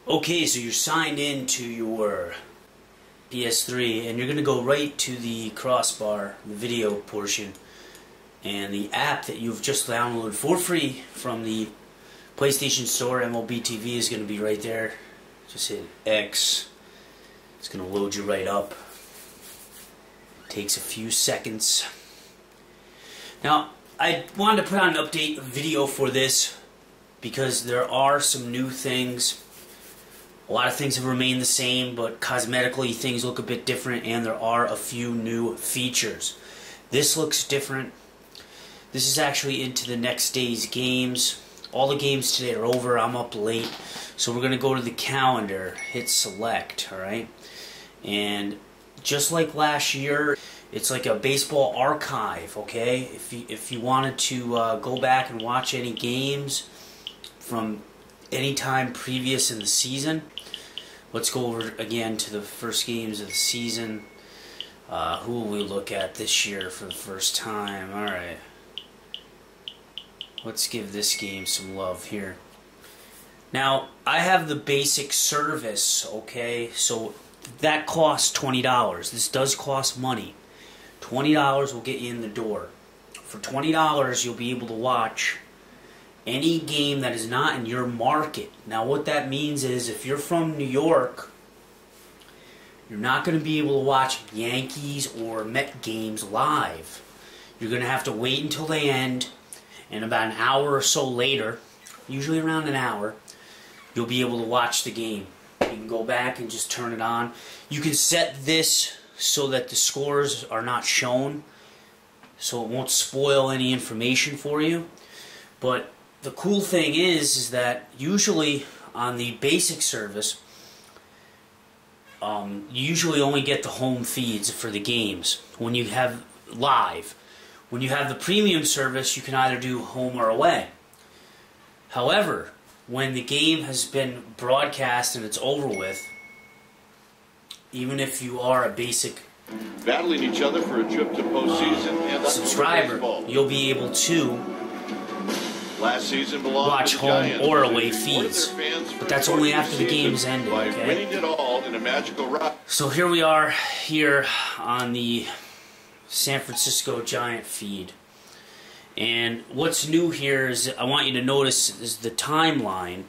Okay, so you're signed in to your PS3 and you're going to go right to the crossbar, the video portion, and the app that you've just downloaded for free from the PlayStation Store, MLB TV, is going to be right there. Just hit X. It's going to load you right up. It takes a few seconds. Now, I wanted to put on an update video for this because there are some new things. A lot of things have remained the same, but cosmetically things look a bit different, and there are a few new features. This looks different. This is actually into the next day's games. All the games today are over. I'm up late. So we're going to go to the calendar, hit select, alright? And just like last year, it's like a baseball archive, okay? If you wanted to go back and watch any games from any time previous in the season, let's go over again to the first games of the season. Who will we look at this year for the first time? Alright. Let's give this game some love here. Now, I have the basic service, okay? So that costs $20. This does cost money. $20 will get you in the door. For $20, you'll be able to watch any game that is not in your market. Now, what that means is if you're from New York, you're not going to be able to watch Yankees or Met games live. You're going to have to wait until they end, and about an hour or so later, usually around an hour, you'll be able to watch the game. You can go back and just turn it on. You can set this so that the scores are not shown, so it won't spoil any information for you. But the cool thing is that usually on the basic service, you usually only get the home feeds for the games when you have live. When you have the premium service, you can either do home or away. However, when the game has been broadcast and it's over with, even if you are a basic battling each other for a trip to postseason and subscriber, you'll be able to last season watch home or away feeds. But that's only after the game's ended, okay? Winning it all in a magical ride. So here we are here on the San Francisco Giant feed. And what's new here is I want you to notice is the timeline,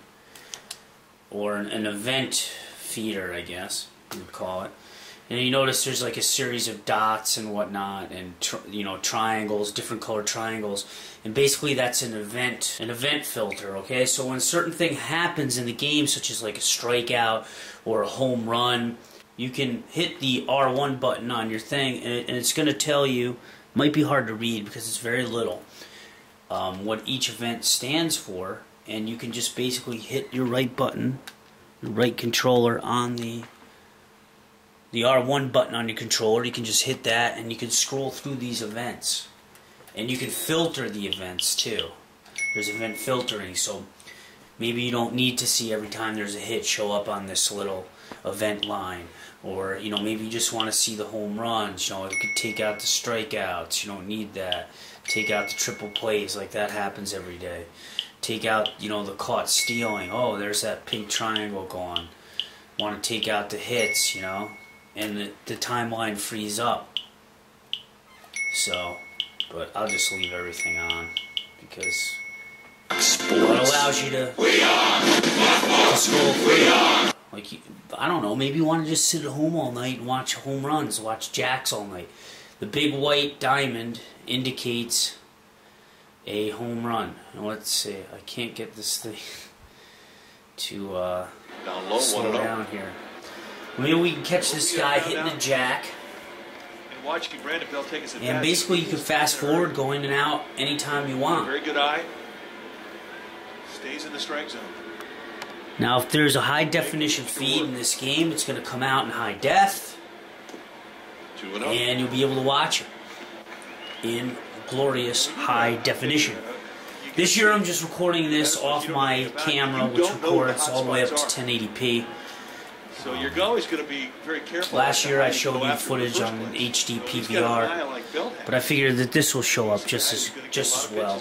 or an event feeder, I guess you would call it. And you notice there's like a series of dots and whatnot, and triangles, different colored triangles, and basically that's an event filter. Okay, so when a certain thing happens in the game, such as like a strikeout or a home run, you can hit the R1 button on your thing, and it's going to tell you. Might be hard to read because it's very little. What each event stands for, and you can just basically hit your right button, your right controller on the R1 button on your controller. You can just hit that and you can scroll through these events, and you can filter the events too. There's event filtering, so maybe you don't need to see every time there's a hit show up on this little event line, or maybe you just want to see the home runs. You could take out the strikeouts. You don't need that. Take out the triple plays, like that happens every day. Take out the caught stealing. Oh, there's that pink triangle going. Want to take out the hits, and the timeline frees up. So, but I'll just leave everything on because it allows you to scroll through. Like, I don't know, maybe you want to just sit at home all night and watch home runs, watch jacks all night. The big white diamond indicates a home run. And let's see, I can't get this thing to slow down here. Maybe we can catch this guy hitting a jack. And basically you can fast forward, go in and out anytime you want. Very good eye. Stays in the strike zone. Now, if there's a high definition feed in this game, it's going to come out in high def, and you'll be able to watch it in glorious high definition. This year I'm just recording this off my camera, which records all the way up to 1080p. So you're always going to be very careful. Last year I showed you footage on an HD PVR, but I figured that this will show up just as well.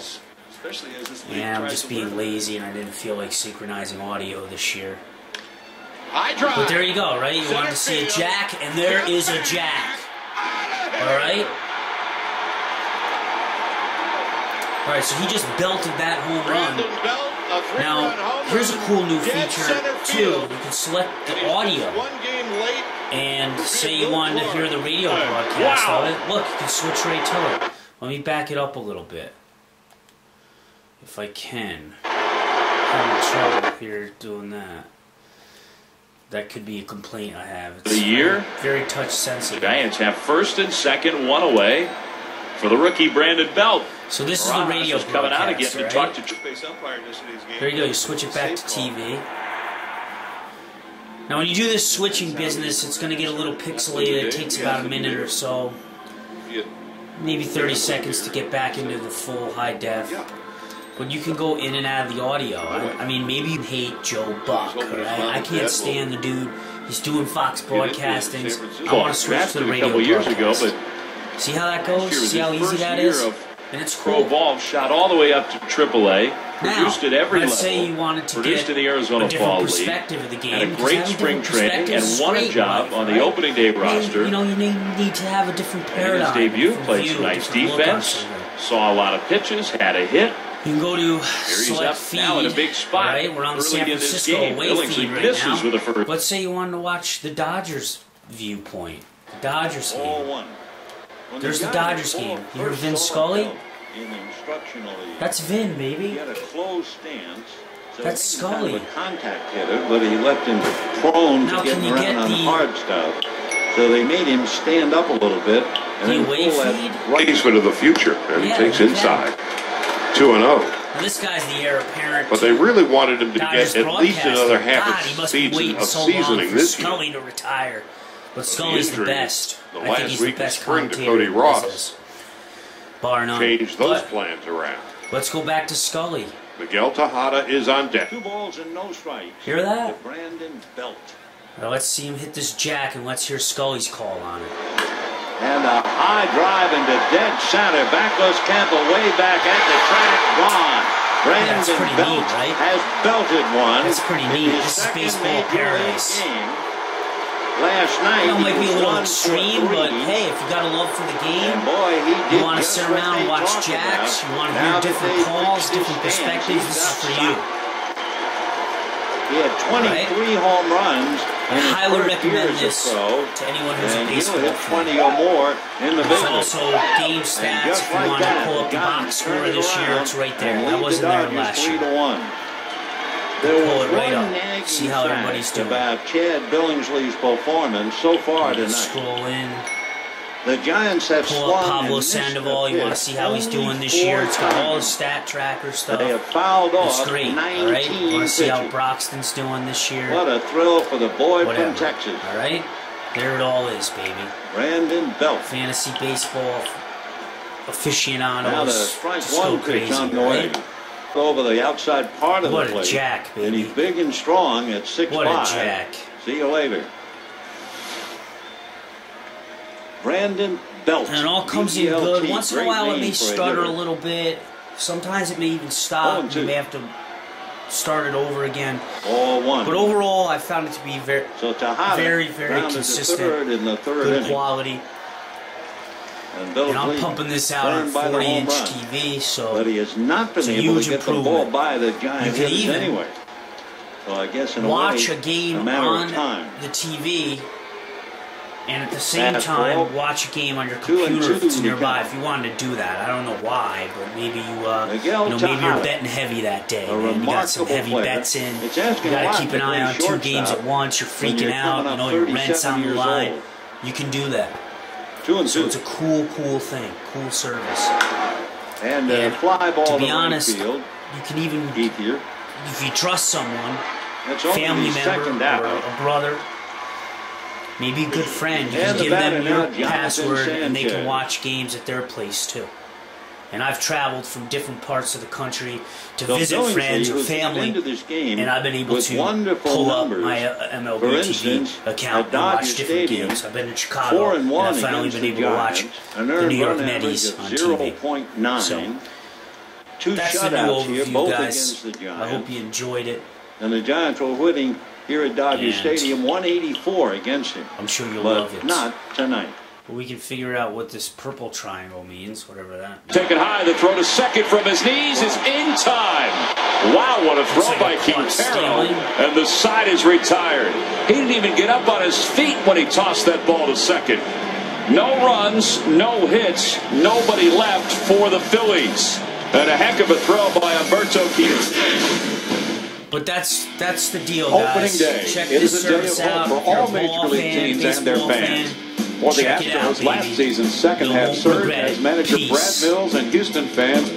Yeah, I'm just being lazy and I didn't feel like synchronizing audio this year. But there you go, right? You wanted to see a jack, and there is a jack. All right? All right, so he just belted that home run. Now, here's a cool new feature, too. You can select the audio. And say you wanted to hear the radio broadcast of it. Look, you can switch right to it. Let me back it up a little bit. If I can. I'm having trouble here doing that. That could be a complaint I have. It's very touch sensitive. The Giants have first and second, one away for the rookie Brandon Belt. So this is the radio broadcast, coming out again to talk to There you go. You switch it back to TV. Now, when you do this switching business, it's going to get a little pixelated. It takes about a minute or so, maybe 30 seconds to get back into the full high def. But you can go in and out of the audio. I mean, maybe you hate Joe Buck, right? I can't stand the dude. He's doing Fox Broadcastings. I want to switch to the radio broadcast. See how that goes? See how easy that is? And it's cool. Pro ball shot all the way up to AAA. Produced at every level. Let's say you wanted to produced get in the Arizona a different Fall perspective League, of the game. had a great spring training and won a job on the opening day roster. You know, you need to have a different paradigm. In his debut, played some nice defense, saw a lot of pitches, had a hit. You can go to He's select up feed. now in a big spot. Right, we're on the San Francisco away feed right now. With a Let's say you wanted to watch the Dodgers viewpoint. The Dodgers game. There's the Dodgers game. You hear Vin Scully? That's Vin, baby. He had a closed stance. So that's Scully. Kind of a contact hitter, but he left him prone to getting around on hard stuff. So they made him stand up a little bit. And the away feed? Placement of the future, and he takes inside. 2-0. Now this guy's the heir apparent. But they really wanted him to Dodgers get at least another God, he must be waiting of so seasoning long for this Scully year. to retire. But Scully's the best. The I think last he's the week best of spring to commentator Cody in Ross. business. Bar none. Change those plans around. Let's go back to Scully. Miguel Tejada is on deck. 2 balls and no strikes. Hear that? To Brandon Belt. Well, let's see him hit this jack, and let's hear Scully's call on it. And a high drive into dead center. Back goes Campbell, way back at the track, gone. Brandon Belt has belted one. That's pretty neat. This is baseball paradise. Last night, it might be a little extreme, but hey, if you got a love for the game, you want to sit around and watch jacks, you want to hear different calls, different perspectives, this is for you. He had 23 home runs. I highly recommend this to anyone who's a baseball fan. 20 or more in the There's also game stats. If you want to pull up the box score this year, it's right there. That wasn't there last year. There pull was it right one up. See how everybody's doing. About Chad Billingsley's performance so far tonight. Scroll in. The Giants have pull up Pablo Sandoval. You want to see how he's doing this year. It's got all his stat tracker stuff. They have fouled off. It's great. All right. You want to see how Broxton's doing this year. What a thrill for the boy from Texas. All right. There it all is, baby. Brandon Belt. Fantasy baseball aficionados. Now the strike just one go crazy, pitch on the way. Right? Over the outside part of the plate. What a jack, baby. And he's big and strong at 6'5". What a jack. See you later. Brandon Belt. And it all comes in good. Once in a while it may stutter a little bit. Sometimes it may even stop. You may have to start it over again. But overall, I found it to be very, very consistent. Good quality. And I'm pumping this out on 40-inch TV, so but he has not been able to get the ball by the Giants anyway. So I guess in watch a way, a game on the TV, and at the same time watch a game on your computer if it's nearby. If you wanted to do that, I don't know why, but maybe maybe you're betting heavy that day. Man. You got some heavy bets in. You got to keep an eye on 2 games at once. You're freaking out. You know your rent's on the line. You can do that. So it's a cool thing, cool service. And fly ball to be honest, you can even, if you trust someone, family member or a brother, maybe a good friend, you can give them your password and they can watch games at their place too. And I've traveled from different parts of the country to visit friends or family, and I've been able to pull up my MLB TV account and watch different games. I've been in Chicago, and I've finally been able to watch the New York Mets on TV. So that's the new overview, guys. I hope you enjoyed it. And the Giants were winning here at Dodger And Stadium. 184 against him. I'm sure you'll but love it. Not tonight. But we can figure out what this purple triangle means, whatever that means. Taken high, the throw to second from his knees is in time. Wow, what a throw by Quintero. And the side is retired. He didn't even get up on his feet when he tossed that ball to second. No runs, no hits, nobody left for the Phillies. And a heck of a throw by Humberto Quintero. But that's the deal, Opening guys. day. Check It this is a day service of hope out. for If you're all a Major ball League fan, teams and their baseball fans. fan, For the check it out, Astros, last baby. season's second You half won't surge regret as it. manager Peace. Brad Mills and Houston fans